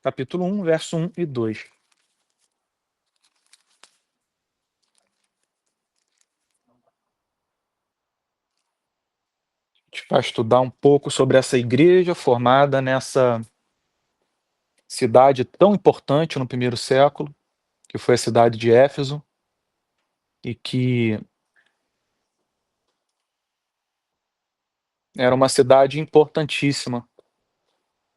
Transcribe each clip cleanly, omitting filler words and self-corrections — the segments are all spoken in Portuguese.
capítulo 1, verso 1 e 2. A gente vai estudar um pouco sobre essa igreja formada nessa cidade tão importante no primeiro século, que foi a cidade de Éfeso, e que era uma cidade importantíssima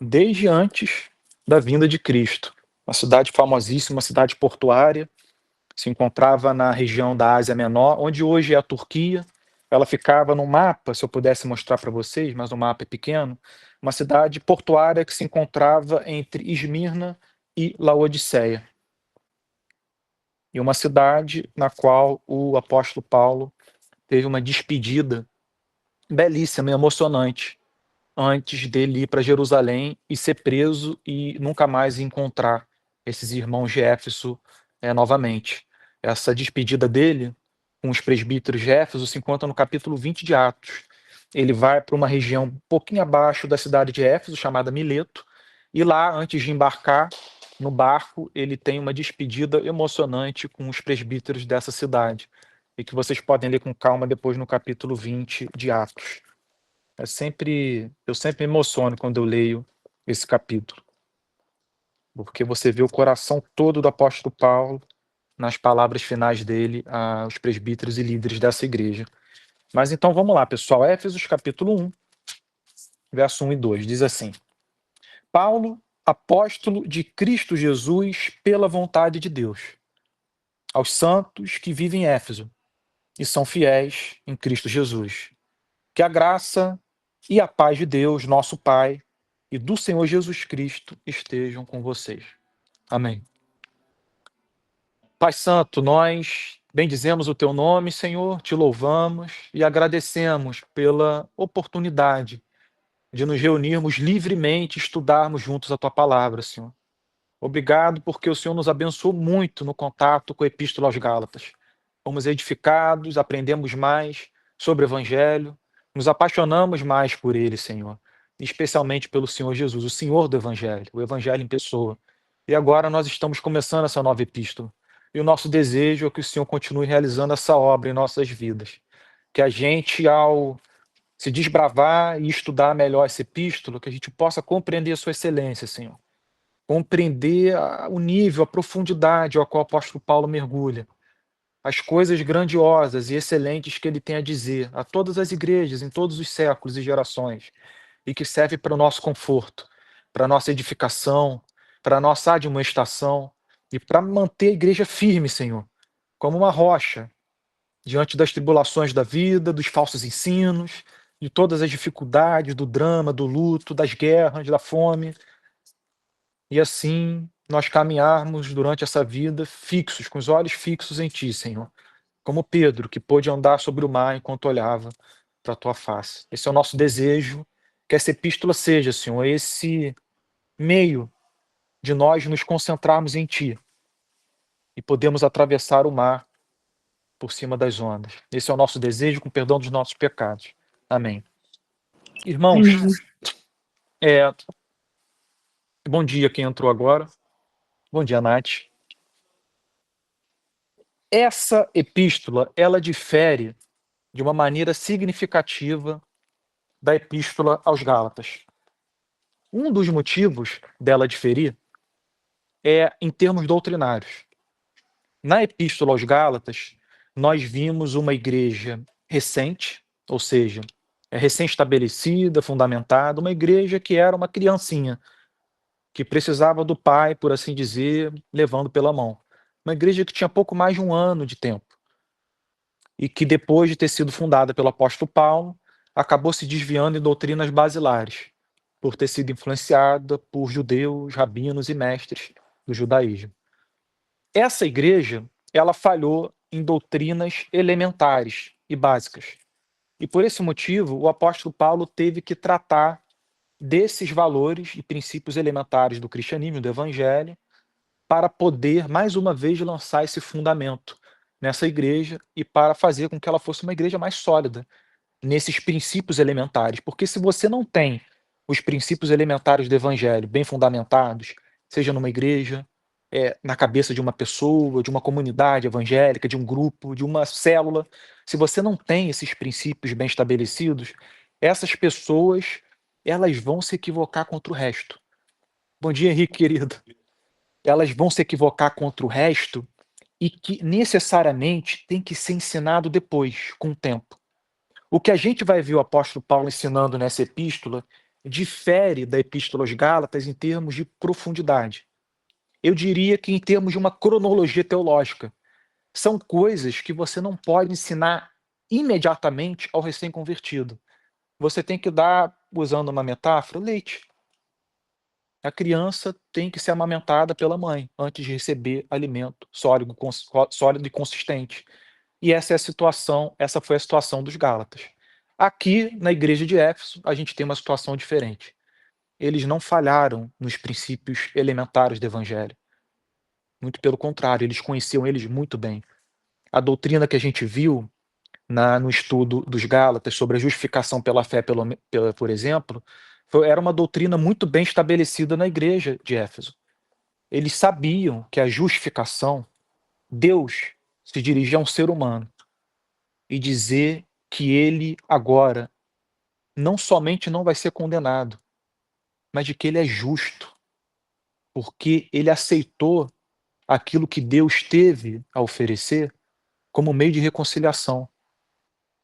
desde antes da vinda de Cristo. Uma cidade famosíssima, uma cidade portuária, se encontrava na região da Ásia Menor, onde hoje é a Turquia. Ela ficava no mapa, se eu pudesse mostrar para vocês, mas o mapa é pequeno, uma cidade portuária que se encontrava entre Esmirna e Laodiceia. E uma cidade na qual o apóstolo Paulo teve uma despedida belíssima e emocionante antes dele ir para Jerusalém e ser preso e nunca mais encontrar esses irmãos de Éfeso novamente. Essa despedida dele com os presbíteros de Éfeso se encontra no capítulo 20 de Atos. Ele vai para uma região um pouquinho abaixo da cidade de Éfeso, chamada Mileto, e lá, antes de embarcar no barco, ele tem uma despedida emocionante com os presbíteros dessa cidade, e que vocês podem ler com calma depois no capítulo 20 de Atos. Eu sempre me emociono quando eu leio esse capítulo, porque você vê o coração todo do apóstolo Paulo nas palavras finais dele aos presbíteros e líderes dessa igreja. Mas então vamos lá, pessoal. Éfesos capítulo 1, verso 1 e 2, diz assim: Paulo, apóstolo de Cristo Jesus pela vontade de Deus, aos santos que vivem em Éfeso e são fiéis em Cristo Jesus. Que a graça e a paz de Deus, nosso Pai, e do Senhor Jesus Cristo estejam com vocês. Amém. Pai Santo, nós bendizemos o teu nome, Senhor, te louvamos e agradecemos pela oportunidade de nos reunirmos livremente e estudarmos juntos a tua palavra, Senhor. Obrigado porque o Senhor nos abençoou muito no contato com a Epístola aos Gálatas. Fomos edificados, aprendemos mais sobre o Evangelho, nos apaixonamos mais por ele, Senhor, especialmente pelo Senhor Jesus, o Senhor do Evangelho, o Evangelho em pessoa. E agora nós estamos começando essa nova epístola. E o nosso desejo é que o Senhor continue realizando essa obra em nossas vidas. Que a gente, ao se desbravar e estudar melhor essa epístola, que a gente possa compreender a sua excelência, Senhor. Compreender o nível, a profundidade ao qual o apóstolo Paulo mergulha, as coisas grandiosas e excelentes que ele tem a dizer a todas as igrejas, em todos os séculos e gerações, e que serve para o nosso conforto, para a nossa edificação, para a nossa admoestação e para manter a igreja firme, Senhor, como uma rocha, diante das tribulações da vida, dos falsos ensinos, de todas as dificuldades, do drama, do luto, das guerras, da fome. E assim nós caminharmos durante essa vida fixos, com os olhos fixos em Ti, Senhor. Como Pedro, que pôde andar sobre o mar enquanto olhava para a Tua face. Esse é o nosso desejo, que essa epístola seja, Senhor, esse meio de nós nos concentrarmos em Ti e podemos atravessar o mar por cima das ondas. Esse é o nosso desejo, com perdão dos nossos pecados. Amém. Irmãos, Amém. bom dia quem entrou agora. Bom dia, Nath. Essa epístola, ela difere de uma maneira significativa da epístola aos Gálatas. Um dos motivos dela diferir é em termos doutrinários. Na epístola aos Gálatas, nós vimos uma igreja recente, ou seja, recém-estabelecida, fundamentada, uma igreja que era uma criancinha, que precisava do pai, por assim dizer, levando pela mão. Uma igreja que tinha pouco mais de um ano de tempo e que, depois de ter sido fundada pelo apóstolo Paulo, acabou se desviando em doutrinas basilares, por ter sido influenciada por judeus, rabinos e mestres do judaísmo. Essa igreja, ela falhou em doutrinas elementares e básicas. E por esse motivo, o apóstolo Paulo teve que tratar desses valores e princípios elementares do cristianismo, do evangelho, para poder, mais uma vez, lançar esse fundamento nessa igreja e para fazer com que ela fosse uma igreja mais sólida nesses princípios elementares. Porque se você não tem os princípios elementares do evangelho bem fundamentados, seja numa igreja, na cabeça de uma pessoa, de uma comunidade evangélica, de um grupo, de uma célula. Se você não tem esses princípios bem estabelecidos, essas pessoas, elas vão se equivocar contra o resto. Bom dia, Henrique, querido. Elas vão se equivocar contra o resto e que necessariamente tem que ser ensinado depois, com o tempo. O que a gente vai ver o apóstolo Paulo ensinando nessa epístola difere da epístola aos Gálatas em termos de profundidade. Eu diria que em termos de uma cronologia teológica. São coisas que você não pode ensinar imediatamente ao recém-convertido. Você tem que dar, usando uma metáfora, leite. A criança tem que ser amamentada pela mãe antes de receber alimento sólido e consistente. E essa é a situação, essa foi a situação dos Gálatas. Aqui, na igreja de Éfeso, a gente tem uma situação diferente. Eles não falharam nos princípios elementares do evangelho. Muito pelo contrário, eles conheciam eles muito bem. A doutrina que a gente viu no estudo dos Gálatas sobre a justificação pela fé, por exemplo, era uma doutrina muito bem estabelecida na igreja de Éfeso. Eles sabiam que a justificação, Deus se dirige a um ser humano e dizer que ele agora não somente não vai ser condenado, mas de que ele é justo, porque ele aceitou aquilo que Deus teve a oferecer como meio de reconciliação,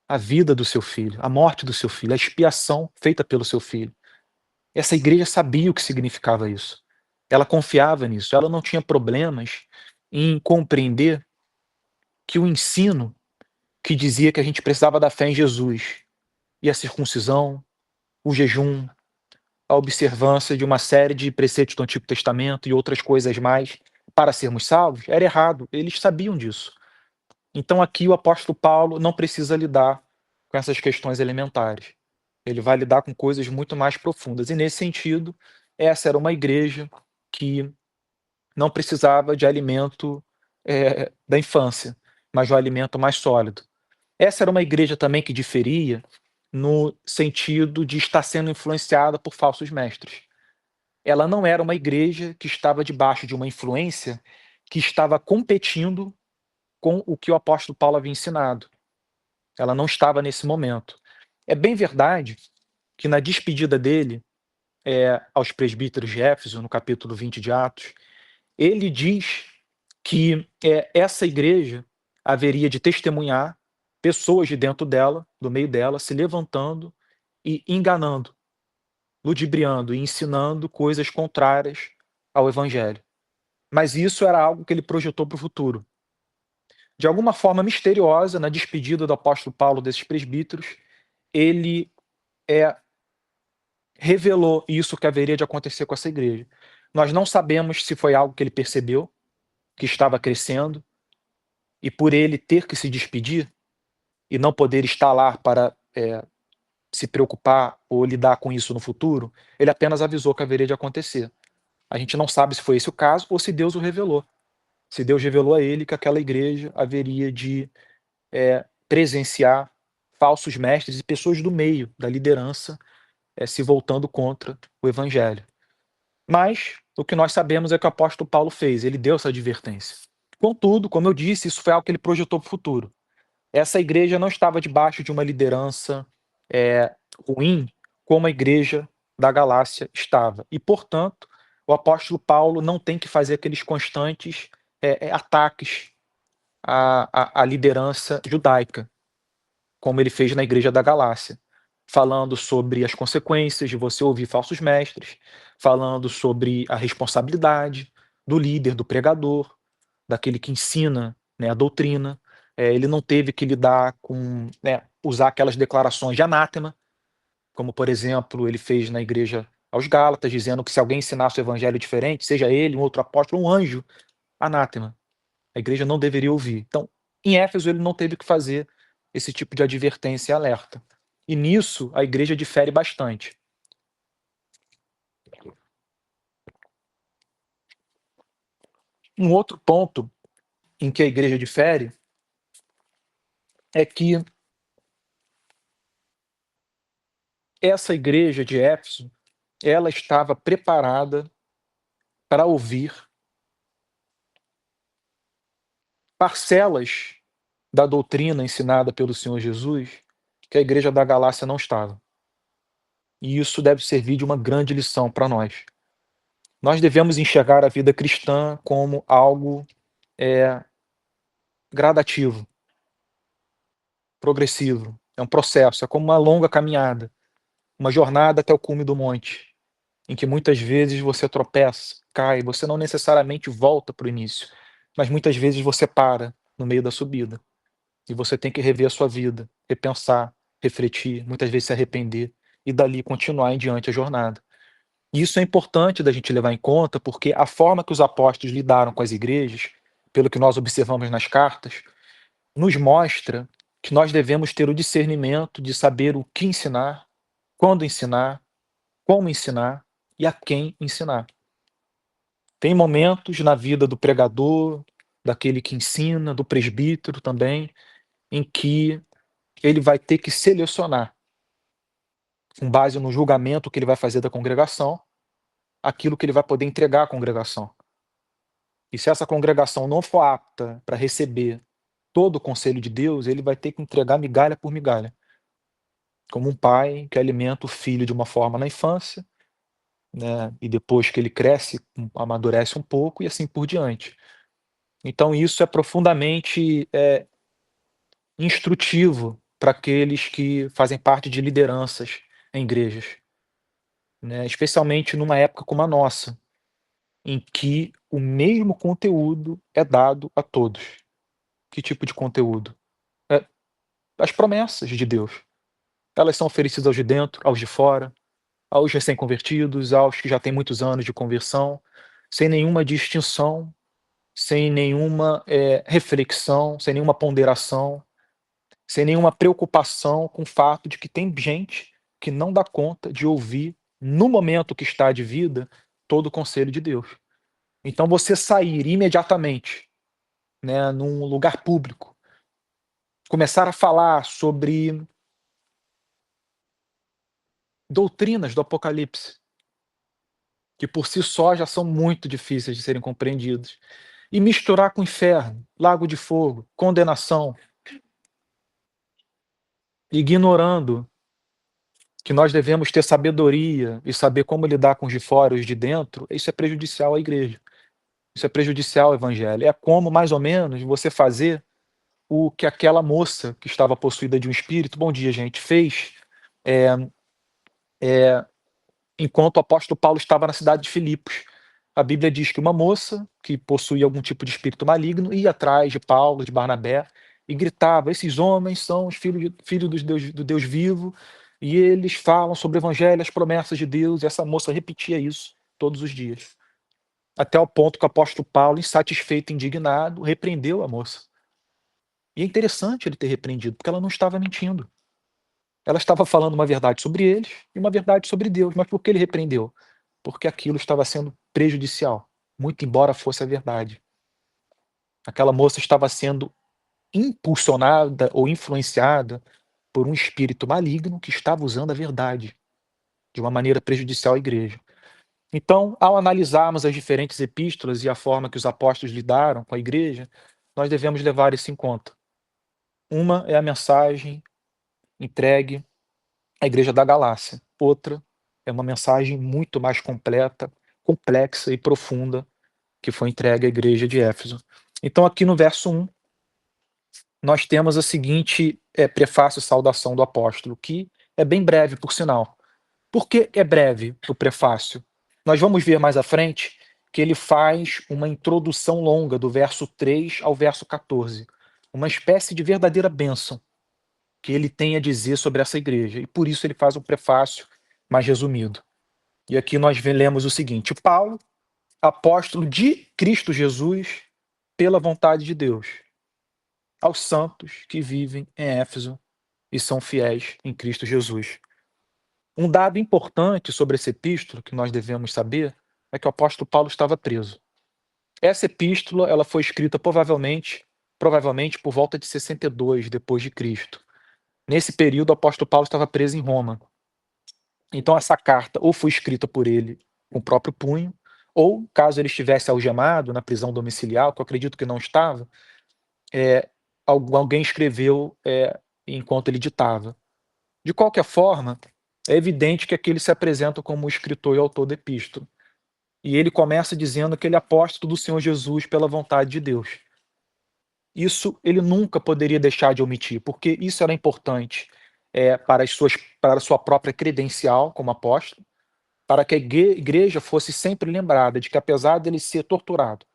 a vida do seu filho, a morte do seu filho, a expiação feita pelo seu filho. Essa igreja sabia o que significava isso. Ela confiava nisso, ela não tinha problemas em compreender que o ensino que dizia que a gente precisava da fé em Jesus e a circuncisão, o jejum, a observância de uma série de preceitos do Antigo Testamento e outras coisas mais para sermos salvos, era errado. Eles sabiam disso. Então aqui o apóstolo Paulo não precisa lidar com essas questões elementares. Ele vai lidar com coisas muito mais profundas. E nesse sentido, essa era uma igreja que não precisava de alimento da infância, mas de um alimento mais sólido. Essa era uma igreja também que diferia no sentido de estar sendo influenciada por falsos mestres. Ela não era uma igreja que estava debaixo de uma influência que estava competindo com o que o apóstolo Paulo havia ensinado. Ela não estava nesse momento. É bem verdade que na despedida dele aos presbíteros de Éfeso, no capítulo 20 de Atos, ele diz que essa igreja haveria de testemunhar pessoas de dentro dela, do meio dela, se levantando e enganando, ludibriando e ensinando coisas contrárias ao evangelho. Mas isso era algo que ele projetou para o futuro. De alguma forma misteriosa, na despedida do apóstolo Paulo desses presbíteros, ele revelou isso que haveria de acontecer com essa igreja. Nós não sabemos se foi algo que ele percebeu, que estava crescendo, e por ele ter que se despedir e não poder estar lá para se preocupar ou lidar com isso no futuro, ele apenas avisou que haveria de acontecer. A gente não sabe se foi esse o caso ou se Deus o revelou. Se Deus revelou a ele que aquela igreja haveria de presenciar falsos mestres e pessoas do meio, da liderança, se voltando contra o evangelho. Mas o que nós sabemos é que o apóstolo Paulo fez, ele deu essa advertência. Contudo, como eu disse, isso foi algo que ele projetou para o futuro. Essa igreja não estava debaixo de uma liderança ruim, como a igreja da Galácia estava. E, portanto, o apóstolo Paulo não tem que fazer aqueles constantes ataques à liderança judaica, como ele fez na igreja da Galácia, falando sobre as consequências de você ouvir falsos mestres, falando sobre a responsabilidade do líder, do pregador, daquele que ensina, né, a doutrina. Ele não teve que lidar com, né, usar aquelas declarações de anátema, como, por exemplo, ele fez na igreja aos Gálatas, dizendo que se alguém ensinasse o evangelho diferente, seja ele, um outro apóstolo, um anjo, anátema. A igreja não deveria ouvir. Então, em Éfeso, ele não teve que fazer esse tipo de advertência e alerta. E nisso, a igreja difere bastante. Um outro ponto em que a igreja difere é que essa igreja de Éfeso, ela estava preparada para ouvir parcelas da doutrina ensinada pelo Senhor Jesus que a igreja da Galácia não estava. E isso deve servir de uma grande lição para nós. Nós devemos enxergar a vida cristã como algo gradativo, progressivo. É um processo, é como uma longa caminhada, uma jornada até o cume do monte, em que muitas vezes você tropeça, cai, você não necessariamente volta para o início, mas muitas vezes você para no meio da subida. E você tem que rever a sua vida, repensar, refletir, muitas vezes se arrepender e dali continuar em diante a jornada. E isso é importante da gente levar em conta, porque a forma que os apóstolos lidaram com as igrejas, pelo que nós observamos nas cartas, nos mostra que nós devemos ter o discernimento de saber o que ensinar, quando ensinar, como ensinar e a quem ensinar. Tem momentos na vida do pregador, daquele que ensina, do presbítero também, em que ele vai ter que selecionar, com base no julgamento que ele vai fazer da congregação, aquilo que ele vai poder entregar à congregação. E se essa congregação não for apta para receber todo o conselho de Deus, ele vai ter que entregar migalha por migalha. Como um pai que alimenta o filho de uma forma na infância, né, e depois que ele cresce, amadurece um pouco e assim por diante. Então isso é profundamente instrutivo para aqueles que fazem parte de lideranças em igrejas, né, especialmente numa época como a nossa, em que o mesmo conteúdo é dado a todos. Que tipo de conteúdo? É, as promessas de Deus. Elas são oferecidas aos de dentro, aos de fora, aos recém-convertidos, aos que já têm muitos anos de conversão, sem nenhuma distinção, sem nenhuma reflexão, sem nenhuma ponderação, sem nenhuma preocupação com o fato de que tem gente que não dá conta de ouvir, no momento que está de vida, todo o conselho de Deus. Então você sair imediatamente, né, num lugar público, começar a falar sobre doutrinas do Apocalipse, que por si só já são muito difíceis de serem compreendidas, e misturar com inferno, lago de fogo, condenação, ignorando que nós devemos ter sabedoria e saber como lidar com os de fora e os de dentro, isso é prejudicial à igreja. Isso é prejudicial ao evangelho. É como, mais ou menos, você fazer o que aquela moça que estava possuída de um espírito, bom dia, gente, fez é, enquanto o apóstolo Paulo estava na cidade de Filipos. A Bíblia diz que uma moça que possuía algum tipo de espírito maligno ia atrás de Paulo, de Barnabé, e gritava: esses homens são os filhos do Deus vivo, e eles falam sobre o evangelho, as promessas de Deus, e essa moça repetia isso todos os dias. Até o ponto que o apóstolo Paulo, insatisfeito e indignado, repreendeu a moça. E é interessante ele ter repreendido, porque ela não estava mentindo. Ela estava falando uma verdade sobre eles e uma verdade sobre Deus. Mas por que ele repreendeu? Porque aquilo estava sendo prejudicial, muito embora fosse a verdade. Aquela moça estava sendo impulsionada ou influenciada por um espírito maligno que estava usando a verdade de uma maneira prejudicial à igreja. Então, ao analisarmos as diferentes epístolas e a forma que os apóstolos lidaram com a igreja, nós devemos levar isso em conta. Uma é a mensagem entregue à igreja da Galácia. Outra é uma mensagem muito mais completa, complexa e profunda que foi entregue à igreja de Éfeso. Então, aqui no verso 1, nós temos a seguinte prefácio e saudação do apóstolo, que é bem breve, por sinal. Por que é breve o prefácio? Nós vamos ver mais à frente que ele faz uma introdução longa, do verso 3 ao verso 14. Uma espécie de verdadeira bênção que ele tem a dizer sobre essa igreja. E por isso ele faz um prefácio mais resumido. E aqui nós lemos o seguinte: Paulo, apóstolo de Cristo Jesus, pela vontade de Deus, aos santos que vivem em Éfeso e são fiéis em Cristo Jesus. Um dado importante sobre essa epístola que nós devemos saber é que o apóstolo Paulo estava preso. Essa epístola ela foi escrita provavelmente por volta de 62 depois de Cristo. Nesse período o apóstolo Paulo estava preso em Roma. Então essa carta ou foi escrita por ele com o próprio punho, Ou, caso ele estivesse algemado na prisão domiciliar, que eu acredito que não estava, eh, alguém escreveu, enquanto ele ditava. De qualquer forma, é evidente que aqui ele se apresenta como o escritor e autor da epístola. E ele começa dizendo que ele é apóstolo do Senhor Jesus pela vontade de Deus. Isso ele nunca poderia deixar de omitir, porque isso era importante, para a sua própria credencial como apóstolo, para que a igreja fosse sempre lembrada de que, apesar dele ser torturado,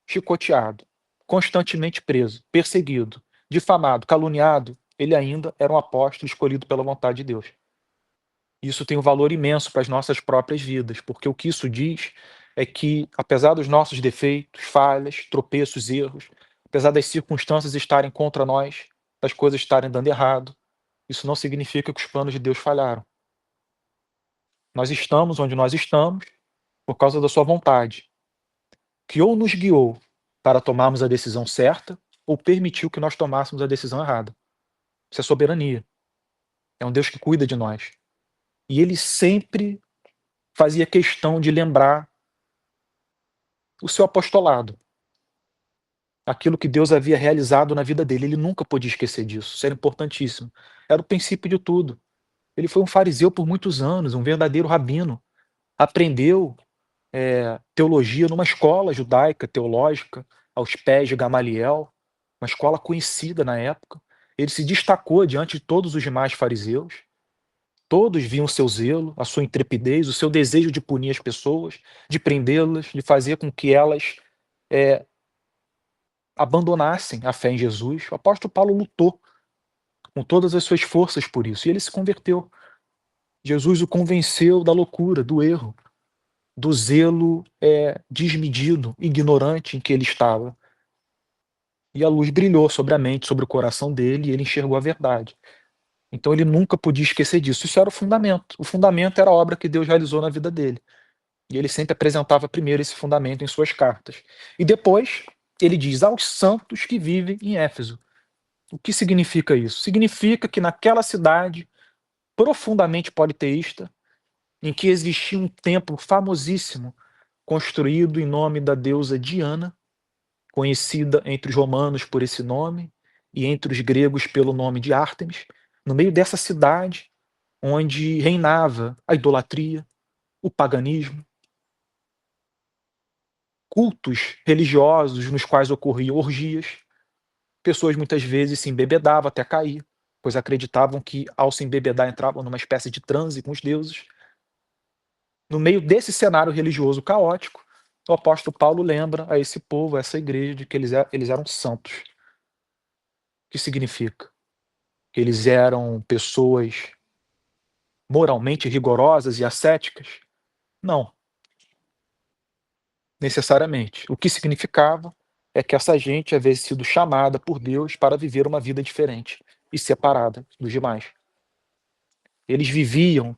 chicoteado, constantemente preso, perseguido, difamado, caluniado, ele ainda era um apóstolo escolhido pela vontade de Deus. Isso tem um valor imenso para as nossas próprias vidas, porque o que isso diz é que, apesar dos nossos defeitos, falhas, tropeços, erros, apesar das circunstâncias estarem contra nós, das coisas estarem dando errado, isso não significa que os planos de Deus falharam. Nós estamos onde nós estamos por causa da sua vontade, que ou nos guiou para tomarmos a decisão certa, ou permitiu que nós tomássemos a decisão errada. Isso é soberania. É um Deus que cuida de nós. E ele sempre fazia questão de lembrar o seu apostolado, aquilo que Deus havia realizado na vida dele. Ele nunca podia esquecer disso. Isso era importantíssimo. Era o princípio de tudo. Ele foi um fariseu por muitos anos, um verdadeiro rabino. Aprendeu teologia numa escola judaica, teológica, aos pés de Gamaliel, uma escola conhecida na época. Ele se destacou diante de todos os demais fariseus. Todos viam o seu zelo, a sua intrepidez, o seu desejo de punir as pessoas, de prendê-las, de fazer com que elas eh, abandonassem a fé em Jesus. O apóstolo Paulo lutou com todas as suas forças por isso, e ele se converteu. Jesus o convenceu da loucura, do erro, do zelo desmedido, ignorante em que ele estava. E a luz brilhou sobre a mente, sobre o coração dele, e ele enxergou a verdade. Então ele nunca podia esquecer disso. Isso era o fundamento. O fundamento era a obra que Deus realizou na vida dele. E ele sempre apresentava primeiro esse fundamento em suas cartas. E depois ele diz aos santos que vivem em Éfeso. O que significa isso? Significa que naquela cidade profundamente politeísta, em que existia um templo famosíssimo, construído em nome da deusa Diana, conhecida entre os romanos por esse nome, e entre os gregos pelo nome de Ártemis, no meio dessa cidade, onde reinava a idolatria, o paganismo, cultos religiosos nos quais ocorriam orgias, pessoas muitas vezes se embebedavam até cair, pois acreditavam que ao se embebedar entravam numa espécie de transe com os deuses. No meio desse cenário religioso caótico, o apóstolo Paulo lembra a esse povo, a essa igreja, de que eles eram santos. O que significa? Que eles eram pessoas moralmente rigorosas e ascéticas? Não, necessariamente. O que significava é que essa gente havia sido chamada por Deus para viver uma vida diferente e separada dos demais. Eles viviam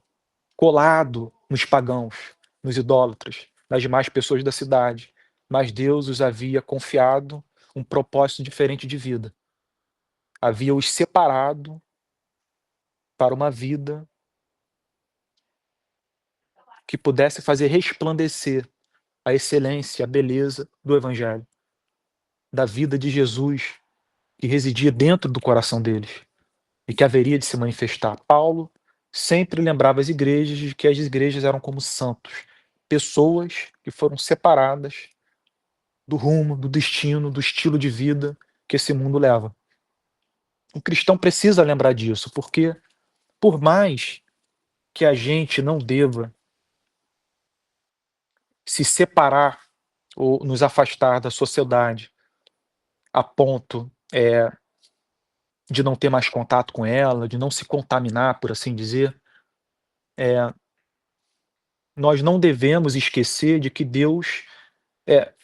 colado nos pagãos, nos idólatras, nas demais pessoas da cidade, mas Deus os havia confiado um propósito diferente de vida. Havia os separado para uma vida que pudesse fazer resplandecer a excelência, a beleza do Evangelho, da vida de Jesus, que residia dentro do coração deles e que haveria de se manifestar. Paulo sempre lembrava as igrejas de que as igrejas eram como santos, pessoas que foram separadas do rumo, do destino, do estilo de vida que esse mundo leva. O cristão precisa lembrar disso, porque por mais que a gente não deva se separar ou nos afastar da sociedade a ponto de não ter mais contato com ela, de não se contaminar, por assim dizer, eh, nós não devemos esquecer de que Deus eh,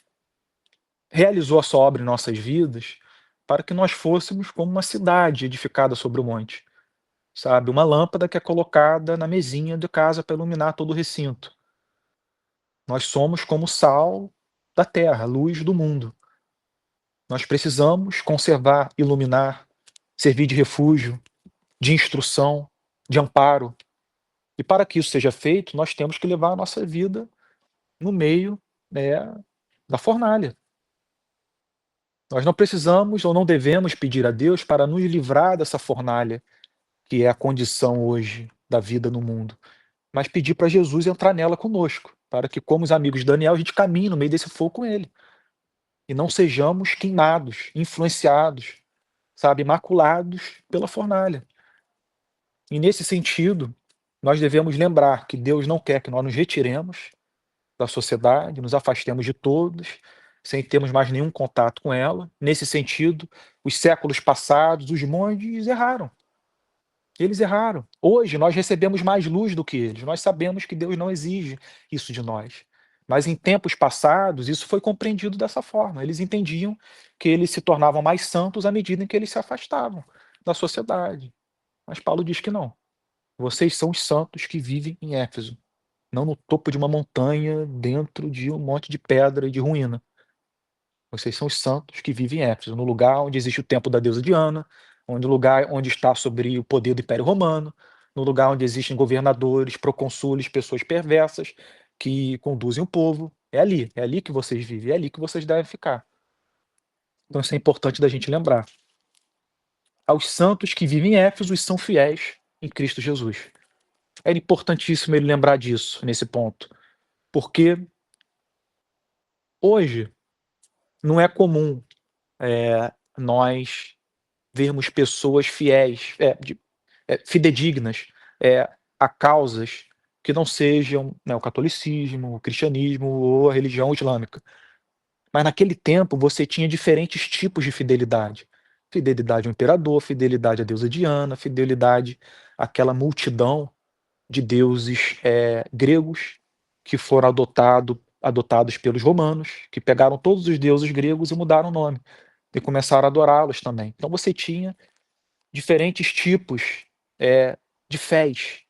realizou a sua obra em nossas vidas para que nós fôssemos como uma cidade edificada sobre o monte, sabe? Uma lâmpada que é colocada na mesinha de casa para iluminar todo o recinto. Nós somos como o sal da terra, a luz do mundo. Nós precisamos conservar, iluminar, servir de refúgio, de instrução, de amparo. E para que isso seja feito, nós temos que levar a nossa vida no meio, né, da fornalha. Nós não precisamos ou não devemos pedir a Deus para nos livrar dessa fornalha, que é a condição hoje da vida no mundo, mas pedir para Jesus entrar nela conosco, para que, como os amigos de Daniel, a gente caminhe no meio desse fogo com ele, e não sejamos queimados, influenciados, sabe, maculados pela fornalha. E nesse sentido, nós devemos lembrar que Deus não quer que nós nos retiremos da sociedade, nos afastemos de todos, sem termos mais nenhum contato com ela. Nesse sentido, os séculos passados, os monges erraram. Eles erraram. Hoje nós recebemos mais luz do que eles. Nós sabemos que Deus não exige isso de nós. Mas em tempos passados, isso foi compreendido dessa forma. Eles entendiam que eles se tornavam mais santos à medida em que eles se afastavam da sociedade. Mas Paulo diz que não. Vocês são os santos que vivem em Éfeso, não no topo de uma montanha, dentro de um monte de pedra e de ruína. Vocês são os santos que vivem em Éfeso, no lugar onde existe o templo da deusa Diana, onde o lugar onde está sobre o poder do Império Romano, no lugar onde existem governadores, proconsúleis, pessoas perversas que conduzem o povo. É ali que vocês vivem, é ali que vocês devem ficar. Então isso é importante da gente lembrar. Aos santos que vivem em Éfeso e são fiéis em Cristo Jesus. Era importantíssimo ele lembrar disso, nesse ponto, porque hoje não é comum, nós vermos pessoas fiéis, fidedignas, a causas que não sejam, né, o catolicismo, o cristianismo ou a religião islâmica. Mas naquele tempo você tinha diferentes tipos de fidelidade. Fidelidade ao imperador, fidelidade à deusa Diana, fidelidade àquela multidão de deuses, gregos que foram adotados pelos romanos, que pegaram todos os deuses gregos e mudaram o nome, e começaram a adorá-los também. Então você tinha diferentes tipos, de fés,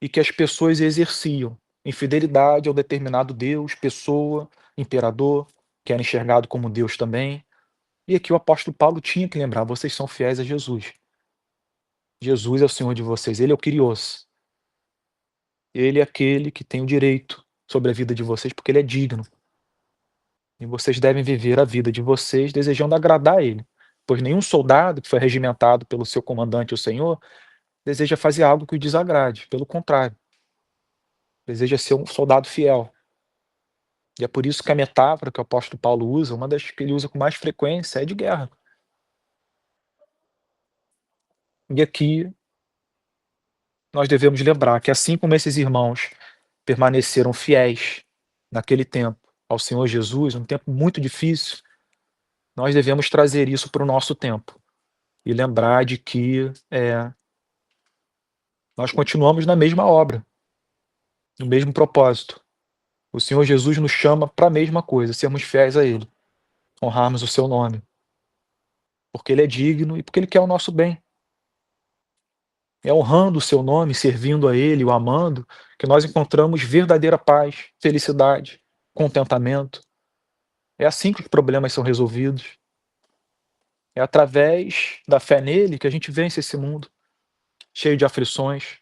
e que as pessoas exerciam em fidelidade ao determinado deus, pessoa, imperador, que era enxergado como Deus também. E aqui o apóstolo Paulo tinha que lembrar: vocês são fiéis a Jesus. Jesus é o Senhor de vocês, ele é o Kyrios. Ele é aquele que tem o direito sobre a vida de vocês, porque ele é digno. E vocês devem viver a vida de vocês desejando agradar a ele, pois nenhum soldado que foi regimentado pelo seu comandante, o Senhor, deseja fazer algo que o desagrade. Pelo contrário, deseja ser um soldado fiel. E é por isso que a metáfora que o apóstolo Paulo usa, uma das que ele usa com mais frequência, é de guerra. E aqui nós devemos lembrar que, assim como esses irmãos permaneceram fiéis naquele tempo ao Senhor Jesus, um tempo muito difícil, nós devemos trazer isso para o nosso tempo e lembrar de que, nós continuamos na mesma obra, no mesmo propósito. O Senhor Jesus nos chama para a mesma coisa, sermos fiéis a Ele, honrarmos o seu nome, porque Ele é digno e porque Ele quer o nosso bem. É honrando o seu nome, servindo a Ele, o amando, que nós encontramos verdadeira paz, felicidade, contentamento. É assim que os problemas são resolvidos. É através da fé nele que a gente vence esse mundo, cheio de aflições,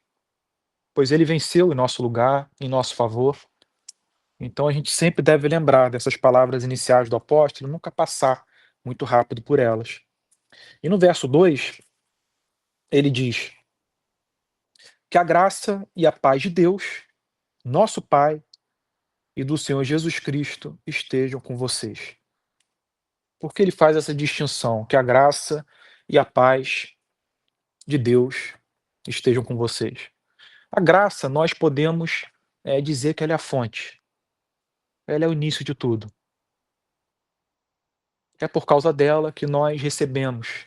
pois ele venceu em nosso lugar, em nosso favor. Então a gente sempre deve lembrar dessas palavras iniciais do apóstolo, nunca passar muito rápido por elas. E no verso 2, ele diz: que a graça e a paz de Deus, nosso Pai, e do Senhor Jesus Cristo estejam com vocês. Por que ele faz essa distinção? Que a graça e a paz de Deus estejam com vocês. A graça, nós podemos, dizer que ela é a fonte, ela é o início de tudo. É por causa dela que nós recebemos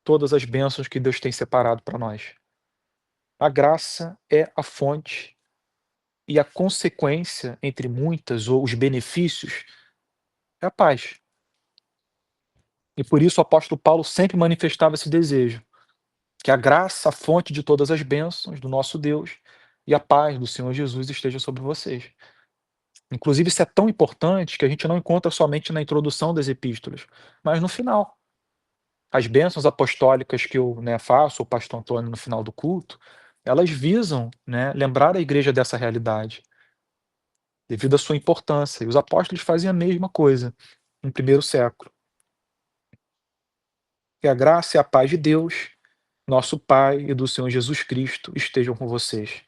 todas as bênçãos que Deus tem separado para nós. A graça é a fonte e a consequência, entre muitas, ou os benefícios, é a paz. E por isso o apóstolo Paulo sempre manifestava esse desejo, que a graça, a fonte de todas as bênçãos do nosso Deus e a paz do Senhor Jesus esteja sobre vocês. Inclusive, isso é tão importante que a gente não encontra somente na introdução das epístolas, mas no final. As bênçãos apostólicas que eu, né, faço, o pastor Antônio, no final do culto, elas visam, né, lembrar a igreja dessa realidade. devido à sua importância. E os apóstolos fazem a mesma coisa no primeiro século. Que a graça e a paz de Deus, nosso Pai e do Senhor Jesus Cristo estejam com vocês.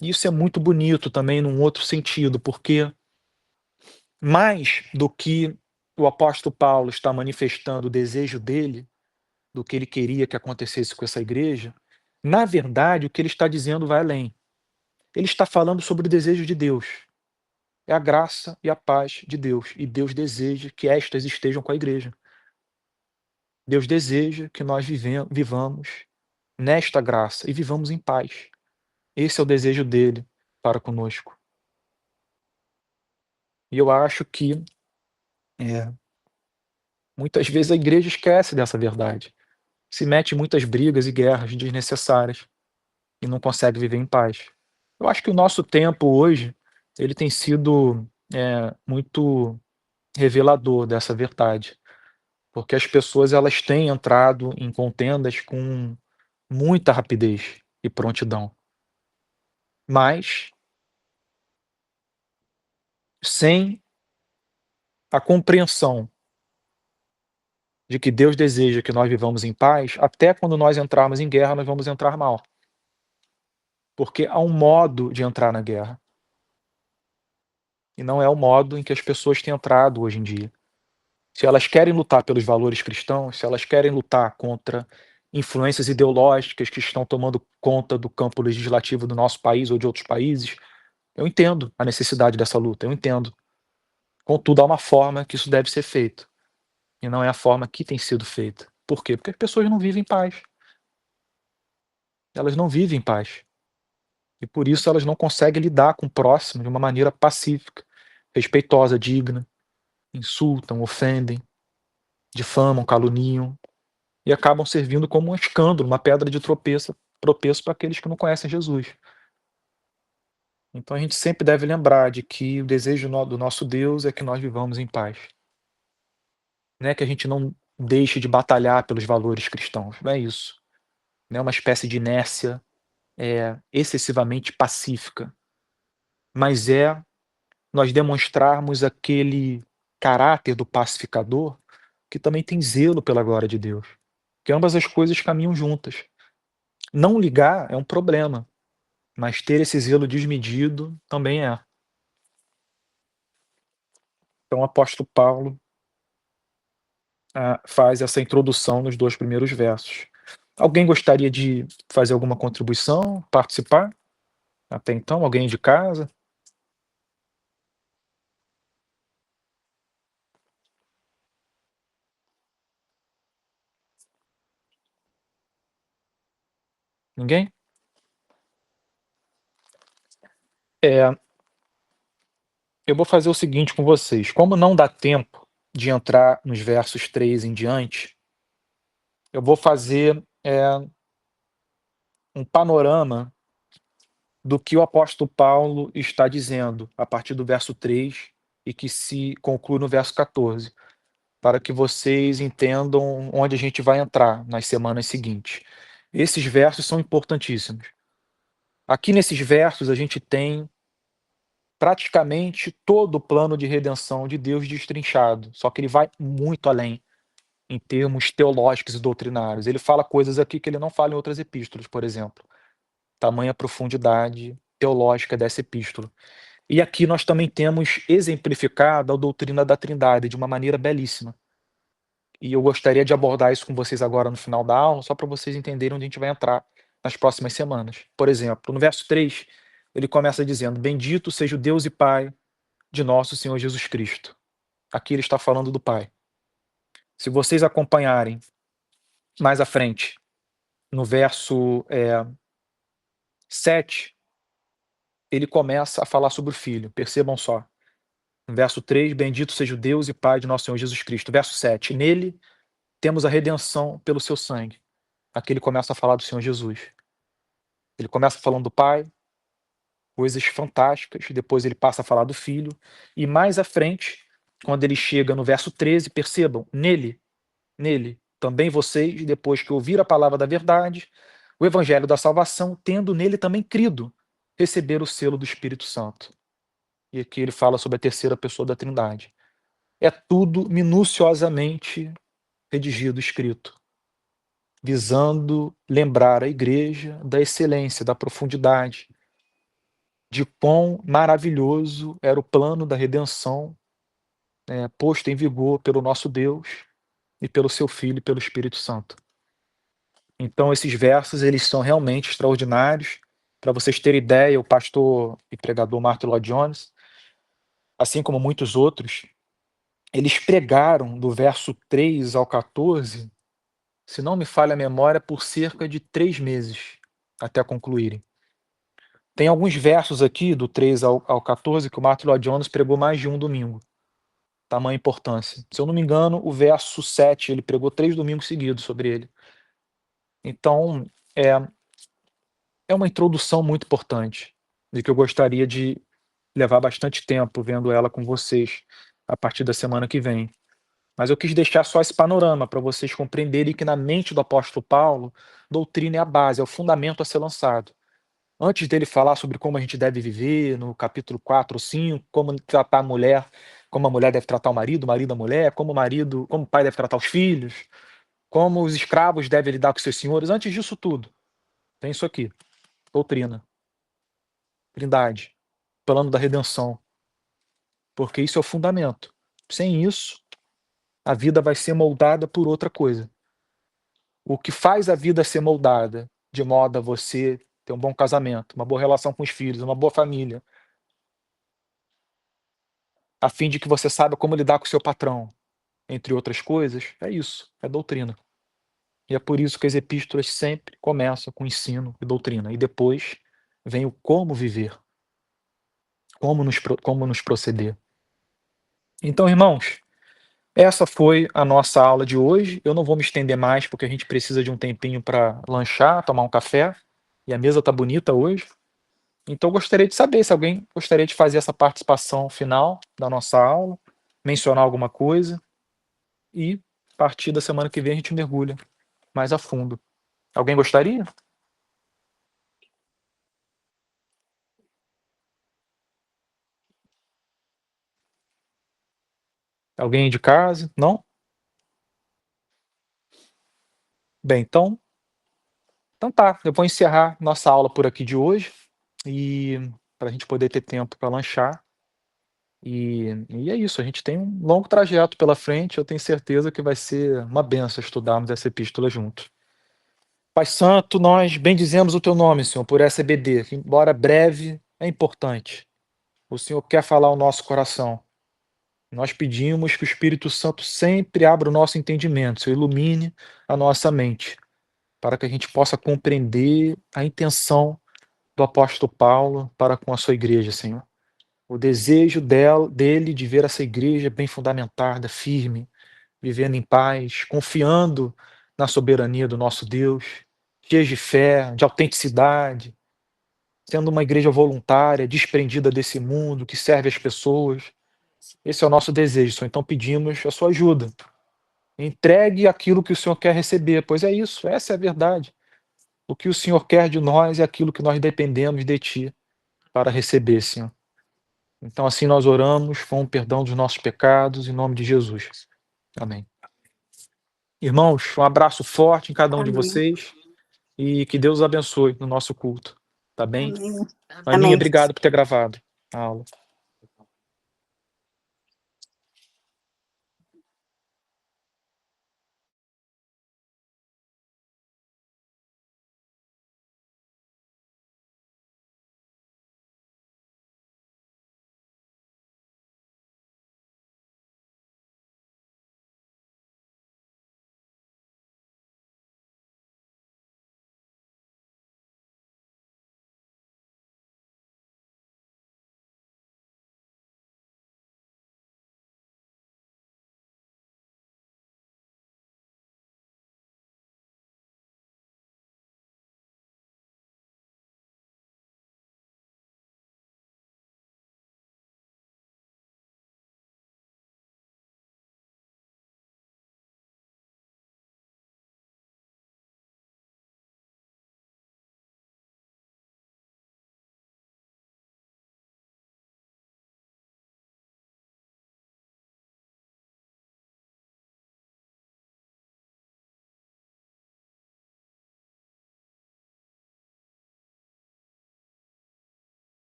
Isso é muito bonito também num outro sentido, porque mais do que o apóstolo Paulo está manifestando o desejo dele, do que ele queria que acontecesse com essa igreja, na verdade o que ele está dizendo vai além. Ele está falando sobre o desejo de Deus. É a graça e a paz de Deus. E Deus deseja que estas estejam com a igreja. Deus deseja que nós vivamos nesta graça e vivamos em paz. Esse é o desejo dele para conosco. E eu acho que é, muitas vezes a igreja esquece dessa verdade. Se mete em muitas brigas e guerras desnecessárias e não consegue viver em paz. Eu acho que o nosso tempo hoje, ele tem sido muito revelador dessa verdade, porque as pessoas elas têm entrado em contendas com muita rapidez e prontidão, mas sem a compreensão de que Deus deseja que nós vivamos em paz, até quando nós entrarmos em guerra, nós vamos entrar mal, porque há um modo de entrar na guerra, e não é o modo em que as pessoas têm entrado hoje em dia. Se elas querem lutar pelos valores cristãos, se elas querem lutar contra influências ideológicas que estão tomando conta do campo legislativo do nosso país ou de outros países, eu entendo a necessidade dessa luta, eu entendo. Contudo, há uma forma que isso deve ser feito, e não é a forma que tem sido feita. Por quê? Porque as pessoas não vivem em paz. Elas não vivem em paz. E por isso elas não conseguem lidar com o próximo de uma maneira pacífica, respeitosa, digna. Insultam, ofendem, difamam, caluniam e acabam servindo como um escândalo, uma pedra de tropeço para aqueles que não conhecem Jesus. Então a gente sempre deve lembrar de que o desejo do nosso Deus é que nós vivamos em paz. Não é que a gente não deixe de batalhar pelos valores cristãos, não é isso. Não é uma espécie de inércia excessivamente pacífica, mas é nós demonstrarmos aquele caráter do pacificador que também tem zelo pela glória de Deus. Que ambas as coisas caminham juntas. Não ligar é um problema, mas ter esse zelo desmedido também é. Então o apóstolo Paulo faz essa introdução nos 2 primeiros versos. Alguém gostaria de fazer alguma contribuição, participar? Até então, alguém de casa? Ninguém? É, eu vou fazer o seguinte com vocês, como não dá tempo de entrar nos versos 3 em diante, eu vou fazer, um panorama do que o apóstolo Paulo está dizendo a partir do verso 3 e que se conclui no verso 14, para que vocês entendam onde a gente vai entrar nas semanas seguintes. Esses versos são importantíssimos. Aqui nesses versos a gente tem praticamente todo o plano de redenção de Deus destrinchado, só que ele vai muito além em termos teológicos e doutrinários. Ele fala coisas aqui que ele não fala em outras epístolas, por exemplo. Tamanha profundidade teológica dessa epístola. E aqui nós também temos exemplificado a doutrina da Trindade de uma maneira belíssima. E eu gostaria de abordar isso com vocês agora no final da aula, só para vocês entenderem onde a gente vai entrar nas próximas semanas. Por exemplo, no verso 3, ele começa dizendo: Bendito seja o Deus e Pai de nosso Senhor Jesus Cristo. Aqui ele está falando do Pai. Se vocês acompanharem mais à frente, no verso 7, ele começa a falar sobre o Filho. Percebam só. No verso 3, bendito seja o Deus e Pai de nosso Senhor Jesus Cristo. Verso 7, nele temos a redenção pelo seu sangue. Aqui ele começa a falar do Senhor Jesus. Ele começa falando do Pai, coisas fantásticas, depois ele passa a falar do Filho, e mais à frente, quando ele chega no verso 13, percebam, nele, também vocês, depois que ouviram a palavra da verdade, o evangelho da salvação, tendo nele também crido, receber o selo do Espírito Santo. e aqui ele fala sobre a terceira pessoa da Trindade. É tudo minuciosamente redigido, escrito, visando lembrar a igreja da excelência, da profundidade, de quão maravilhoso era o plano da redenção, posto em vigor pelo nosso Deus e pelo seu Filho e pelo Espírito Santo. Então esses versos, eles são realmente extraordinários. Para vocês terem ideia, o pastor e pregador Martin Lloyd Jones, assim como muitos outros, eles pregaram do verso 3 ao 14, se não me falha a memória, por cerca de 3 meses, até concluírem. Tem alguns versos aqui, do 3 ao 14, que o Martin Lloyd Jones pregou mais de um domingo. Tamanha importância. Se eu não me engano, o verso 7, ele pregou 3 domingos seguidos sobre ele. Então, é uma introdução muito importante, de que eu gostaria de levar bastante tempo vendo ela com vocês, a partir da semana que vem. Mas eu quis deixar só esse panorama para vocês compreenderem que na mente do apóstolo Paulo, doutrina é a base, é o fundamento a ser lançado. Antes dele falar sobre como a gente deve viver, no capítulo 4 ou 5, como tratar a mulher, como a mulher deve tratar o marido a mulher, como o pai deve tratar os filhos, como os escravos devem lidar com seus senhores, antes disso tudo, tem isso aqui, doutrina, trindade, plano da redenção, porque isso é o fundamento. Sem isso, a vida vai ser moldada por outra coisa. O que faz a vida ser moldada de modo a você ter um bom casamento, uma boa relação com os filhos, uma boa família, a fim de que você saiba como lidar com o seu patrão, entre outras coisas, é isso, é doutrina. E é por isso que as epístolas sempre começam com ensino e doutrina, e depois vem o como viver, como nos proceder. Então, irmãos, essa foi a nossa aula de hoje. Eu não vou me estender mais, porque a gente precisa de um tempinho para lanchar, tomar um café, e a mesa está bonita hoje. Então, eu gostaria de saber se alguém gostaria de fazer essa participação final da nossa aula, mencionar alguma coisa, e a partir da semana que vem a gente mergulha mais a fundo. Alguém gostaria? Alguém de casa? Não? Bem, então tá, eu vou encerrar nossa aula por aqui de hoje, e para a gente poder ter tempo para lanchar. E é isso, a gente tem um longo trajeto pela frente, eu tenho certeza que vai ser uma benção estudarmos essa epístola juntos. Pai Santo, nós bendizemos o teu nome, Senhor, por essa EBD, que embora breve, é importante. O Senhor quer falar ao nosso coração. Nós pedimos que o Espírito Santo sempre abra o nosso entendimento, Senhor, ilumine a nossa mente, para que a gente possa compreender a intenção do apóstolo Paulo para com a sua igreja, Senhor. O desejo dele de ver essa igreja bem fundamentada, firme, vivendo em paz, confiando na soberania do nosso Deus, cheios de fé, de autenticidade, sendo uma igreja voluntária, desprendida desse mundo, que serve as pessoas. Esse é o nosso desejo, Senhor. Então pedimos a sua ajuda. Entregue aquilo que o Senhor quer receber, pois é isso, essa é a verdade. O que o Senhor quer de nós é aquilo que nós dependemos de Ti para receber, Senhor. Então assim nós oramos com o perdão dos nossos pecados, em nome de Jesus. Amém. Irmãos, um abraço forte em cada um de Amém. vocês e que Deus os abençoe no nosso culto, tá bem? Amém. Aninha, Amém. obrigado por ter gravado a aula.